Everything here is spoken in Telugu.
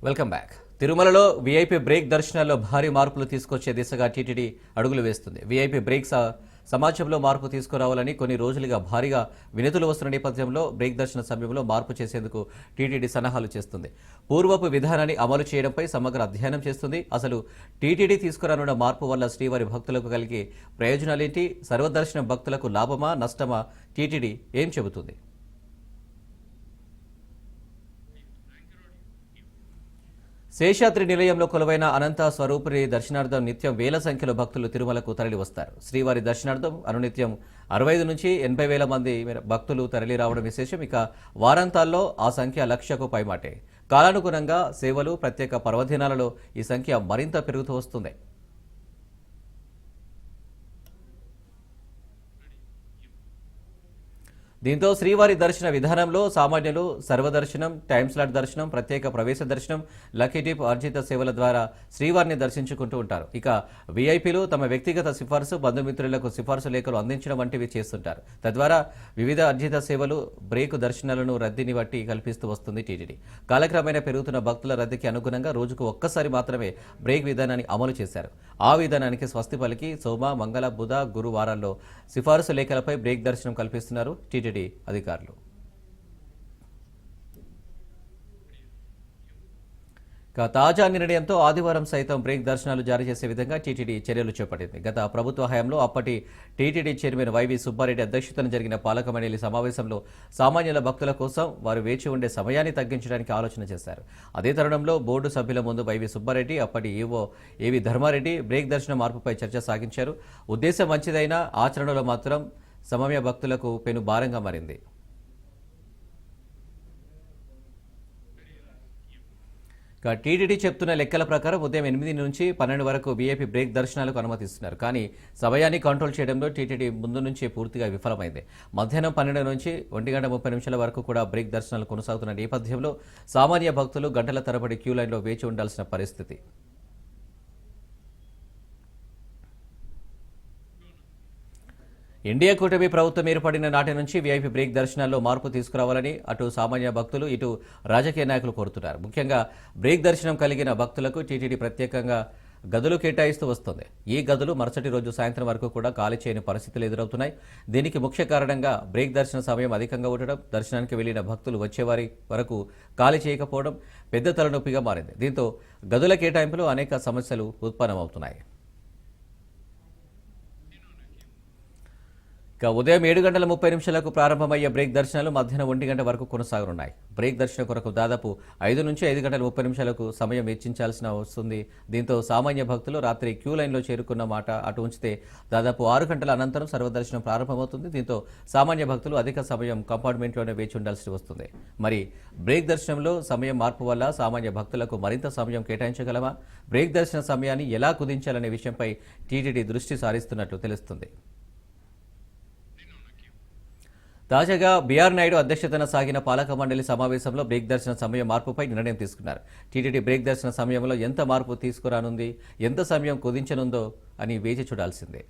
Welcome back. తిరుమలలో వీఐపీ బ్రేక్ దర్శనాల్లో భారీ మార్పులు తీసుకొచ్చే దిశగా టీటీడీ అడుగులు వేస్తుంది. వీఐపీ బ్రేక్ సమాజంలో మార్పు తీసుకురావాలని కొన్ని రోజులుగా భారీగా వినతులు వస్తున్న నేపథ్యంలో బ్రేక్ దర్శన సమయంలో మార్పు చేసేందుకు టీటీడీ సన్నాహాలు చేస్తుంది. పూర్వపు విధానాన్ని అమలు చేయడంపై సమగ్ర అధ్యయనం చేస్తుంది. అసలు టీటీడీ తీసుకురానున్న మార్పు వల్ల శ్రీవారి భక్తులకు కలిగే ప్రయోజనాలేంటి? సర్వదర్శనం భక్తులకు లాభమా నష్టమా? టీటీడీ ఏం చెబుతుంది? శేషాద్రి నిలయంలో కొలువైన అనంత స్వరూపుని దర్శనార్థం నిత్యం వేల సంఖ్యలో భక్తులు తిరుమలకు తరలి వస్తారు. శ్రీవారి దర్శనార్థం అనునిత్యం 65 నుంచి 80 వేల మంది భక్తులు తరలి రావడం విశేషం. ఇక వారాంతాల్లో ఆ సంఖ్య లక్షకు పైమాటే. కాలానుగుణంగా సేవలు, ప్రత్యేక పర్వదినాలలో ఈ సంఖ్య మరింత పెరుగుతూ వస్తుంది. దీంతో శ్రీవారి దర్శన విధానంలో సామాన్యులు సర్వదర్శనం, టైమ్ స్లాట్ దర్శనం, ప్రత్యేక ప్రవేశ దర్శనం, లక్కీ డిప్, అర్జిత సేవల ద్వారా శ్రీవారిని దర్శించుకుంటూ ఉంటారు. ఇక వీఐపీలు తమ వ్యక్తిగత సిఫార్సు, బంధుమిత్రులకు సిఫార్సు లేఖలు అందించడం వంటివి చేస్తుంటారు. తద్వారా వివిధ అర్జిత సేవలు, బ్రేక్ దర్శనాలను రద్దీని బట్టి కల్పిస్తూ వస్తుంది టీటీడీ. కాలక్రమేణా పెరుగుతున్న భక్తుల రద్దీకి అనుగుణంగా రోజుకు ఒక్కసారి మాత్రమే బ్రేక్ విధానాన్ని అమలు చేశారు. ఆ విధానానికి స్వస్తి పలికి సోమ, మంగళ, బుధ, గురు వారాల్లో సిఫార్సు లేఖలపై బ్రేక్ దర్శనం కల్పిస్తున్నారు టీటీడీ అధికారులు. తాజా నిర్ణయంతో ఆదివారం సైతం బ్రేక్ దర్శనాలు జారీ చేసే విధంగా టీటీడీ చర్యలు చేపట్టింది. గత ప్రభుత్వ హయాంలో అప్పటి టీటీడీ చైర్మన్ వైవి సుబ్బారెడ్డి అధ్యక్షతన జరిగిన పాలక మండలి సమావేశంలో సామాన్యుల భక్తుల కోసం వారు వేచి ఉండే సమయాన్ని తగ్గించడానికి ఆలోచన చేశారు. అదే తరుణంలో బోర్డు సభ్యుల ముందు వైవి సుబ్బారెడ్డి, అప్పటి ఈవో ఏవి ధర్మారెడ్డి బ్రేక్ దర్శన మార్పుపై చర్చ సాగించారు. ఉద్దేశం మంచిదైనా ఆచరణలో మాత్రం సమయ భక్తులకు పెను భారంగా మారింది. టీటీడీ చెప్తున్న లెక్కల ప్రకారం ఉదయం 8 నుంచి 12 వరకు వీఐపీ బ్రేక్ దర్శనాలకు అనుమతిస్తున్నారు. కానీ సమయాన్ని కంట్రోల్ చేయడంలో టీటీడీ ముందు నుంచే పూర్తిగా విఫలమైంది. మధ్యాహ్నం 12 నుంచి 1:30 వరకు కూడా బ్రేక్ దర్శనాలు కొనసాగుతున్న నేపథ్యంలో సామాన్య భక్తులు గంటల తరబడి క్యూ లైన్లో వేచి ఉండాల్సిన పరిస్థితి. ఇండియా కూటమి ప్రభుత్వం ఏర్పడిన నాటి నుంచి వీఐపీ బ్రేక్ దర్శనాల్లో మార్పు తీసుకురావాలని అటు సామాన్య భక్తులు, ఇటు రాజకీయ నాయకులు కోరుతున్నారు. ముఖ్యంగా బ్రేక్ దర్శనం కలిగిన భక్తులకు టీటీడీ ప్రత్యేకంగా గదులు కేటాయిస్తూ వస్తుంది. ఈ గదులు మరుసటి రోజు సాయంత్రం వరకు కూడా ఖాళీ చేయని పరిస్థితులు ఎదురవుతున్నాయి. దీనికి ముఖ్య కారణంగా బ్రేక్ దర్శన సమయం అధికంగా ఉండడం, దర్శనానికి వెళ్లిన భక్తులు వచ్చేవారి వరకు ఖాళీ చేయకపోవడం పెద్ద తలనొప్పిగా మారింది. దీంతో గదుల కేటాయింపులో అనేక సమస్యలు ఉత్పన్నమవుతున్నాయి. ఉదయం 7:30 ప్రారంభమయ్యే బ్రేక్ దర్శనాలు మధ్యాహ్నం 1 గంట వరకు కొనసాగనున్నాయి. బ్రేక్ దర్శనం కొరకు దాదాపు 5 నుంచి 5:30 సమయం వెచ్చించాల్సిన వస్తుంది. దీంతో సామాన్య భక్తులు రాత్రి క్యూ లైన్లో చేరుకున్న మాట అటు ఉంచితే దాదాపు 6 గంటల అనంతరం సర్వదర్శనం ప్రారంభమవుతుంది. దీంతో సామాన్య భక్తులు అధిక సమయం కంపార్ట్మెంట్లోనే వేచి ఉండాల్సి వస్తుంది. మరి బ్రేక్ దర్శనంలో సమయం మార్పు వల్ల సామాన్య భక్తులకు మరింత సమయం కేటాయించగలమా? బ్రేక్ దర్శన సమయాన్ని ఎలా కుదించాలనే విషయంపై టీటీడీ దృష్టి సారిస్తున్నట్లు తెలుస్తుంది. తాజాగా బీఆర్ నాయుడు అధ్యక్షతన సాగిన పాలక మండలి సమావేశంలో బ్రేక్ దర్శన సమయం మార్పుపై నిర్ణయం తీసుకున్నారు. టీటీడీ బ్రేక్ దర్శన సమయంలో ఎంత మార్పు తీసుకురానుంది, ఎంత సమయం కుదించనుందో అని వేచి చూడాల్సిందే.